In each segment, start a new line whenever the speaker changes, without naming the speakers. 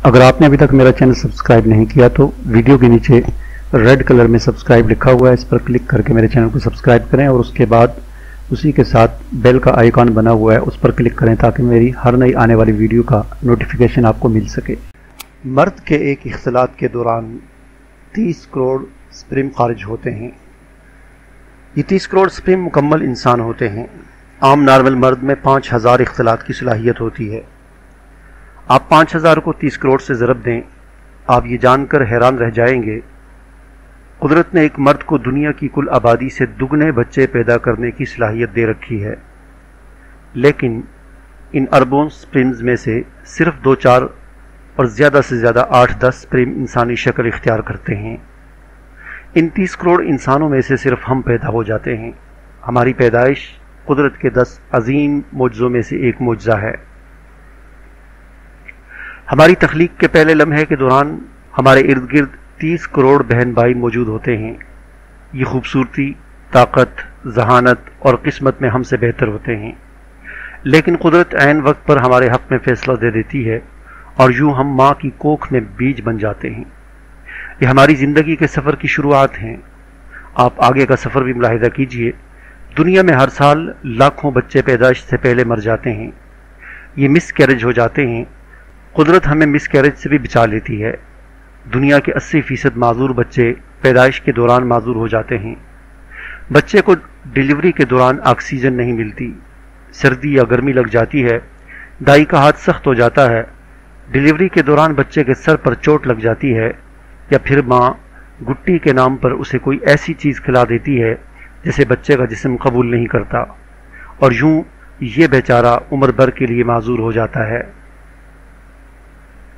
अगर आपने अभी तक मेरा चैनल सब्सक्राइब नहीं किया तो वीडियो के नीचे रेड कलर में सब्सक्राइब लिखा हुआ है, इस पर क्लिक करके मेरे चैनल को सब्सक्राइब करें और उसके बाद उसी के साथ बेल का आइकॉन बना हुआ है उस पर क्लिक करें ताकि मेरी हर नई आने वाली वीडियो का नोटिफिकेशन आपको मिल सके। मर्द के एक इख्तिलात के दौरान 30 करोड़ स्पर्म खारिज होते हैं। ये 30 करोड़ स्पर्म मुकम्मल इंसान होते हैं। आम नॉर्मल मर्द में 5000 इख्तिलात की सलाहियत होती है। आप 5000 को 30 करोड़ से ज़रब दें, आप ये जानकर हैरान रह जाएंगे कुदरत ने एक मर्द को दुनिया की कुल आबादी से दुगने बच्चे पैदा करने की सलाहियत दे रखी है, लेकिन इन अरबों स्पर्म्स में से सिर्फ 2-4 और ज़्यादा से ज़्यादा 8-10 स्पर्म इंसानी शक्ल इख्तियार करते हैं। इन 30 करोड़ इंसानों में से सिर्फ हम पैदा हो जाते हैं। हमारी पैदाइश कुदरत के 10 अजीम मौजज़ों में से एक मौजज़ा है। हमारी तख्लीक के पहले लम्हे के दौरान हमारे इर्द गिर्द 30 करोड़ बहन भाई मौजूद होते हैं। ये खूबसूरती, ताकत, जहानत और किस्मत में हमसे बेहतर होते हैं, लेकिन कुदरत ऐन वक्त पर हमारे हक़ में फ़ैसला दे देती है और यूँ हम माँ की कोख में बीज बन जाते हैं। ये हमारी ज़िंदगी के सफ़र की शुरुआत हैं। आप आगे का सफ़र भी मुलाहिज़ा कीजिए। दुनिया में हर साल लाखों बच्चे पैदाइश से पहले मर जाते हैं। ये मिस कैरेज हो जाते हैं। कुदरत हमें मिस कैरेज से भी बचा लेती है। दुनिया के 80% माजूर बच्चे पैदाइश के दौरान माजूर हो जाते हैं। बच्चे को डिलीवरी के दौरान ऑक्सीजन नहीं मिलती, सर्दी या गर्मी लग जाती है, दाई का हाथ सख्त हो जाता है, डिलीवरी के दौरान बच्चे के सर पर चोट लग जाती है, या फिर माँ गुट्टी के नाम पर उसे कोई ऐसी चीज़ खिला देती है जिसे बच्चे का जिस्म कबूल नहीं करता, और यूँ ये बेचारा उम्र भर के लिए माजूर हो जाता है।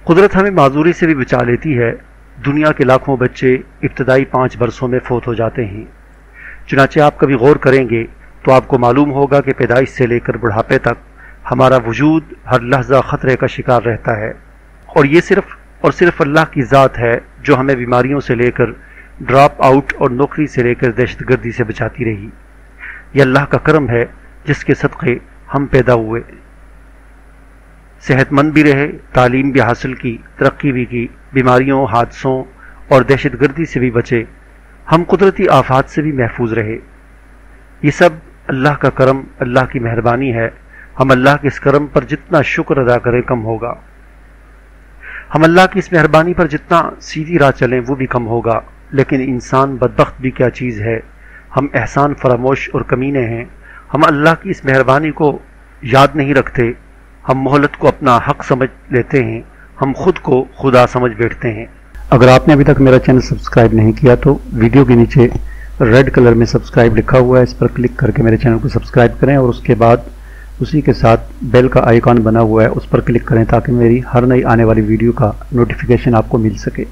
कुदरत हमें माजूरी से भी बचा लेती है। दुनिया के लाखों बच्चे इब्तदाई 5 बरसों में फौत हो जाते हैं। चुनांचे आप कभी गौर करेंगे तो आपको मालूम होगा कि पैदाइश से लेकर बुढ़ापे तक हमारा वजूद हर लहजा ख़तरे का शिकार रहता है, और ये सिर्फ अल्लाह की ज़ात है जो हमें बीमारियों से लेकर ड्रॉप आउट और नौकरी से लेकर दहशतगर्दी से बचाती रही। यह अल्लाह का करम है जिसके सदक़े हम पैदा हुए, सेहतमंद भी रहे, तालीम भी हासिल की, तरक्की भी की, बीमारियों, हादसों और दहशतगर्दी से भी बचे, हम कुदरती आफात से भी महफूज रहे। ये सब अल्लाह का करम, अल्लाह की मेहरबानी है। हम अल्लाह के इस करम पर जितना शुक्र अदा करें कम होगा। हम अल्लाह की इस मेहरबानी पर जितना सीधी राह चलें वो भी कम होगा। लेकिन इंसान बदबख्त भी क्या चीज़ है, हम एहसान फरामोश और कमीने हैं। हम अल्लाह की इस मेहरबानी को याद नहीं रखते। हम मोहलत को अपना हक समझ लेते हैं। हम खुद को खुदा समझ बैठते हैं। अगर आपने अभी तक मेरा चैनल सब्सक्राइब नहीं किया तो वीडियो के नीचे रेड कलर में सब्सक्राइब लिखा हुआ है, इस पर क्लिक करके मेरे चैनल को सब्सक्राइब करें और उसके बाद उसी के साथ बेल का आइकॉन बना हुआ है उस पर क्लिक करें ताकि मेरी हर नई आने वाली वीडियो का नोटिफिकेशन आपको मिल सके।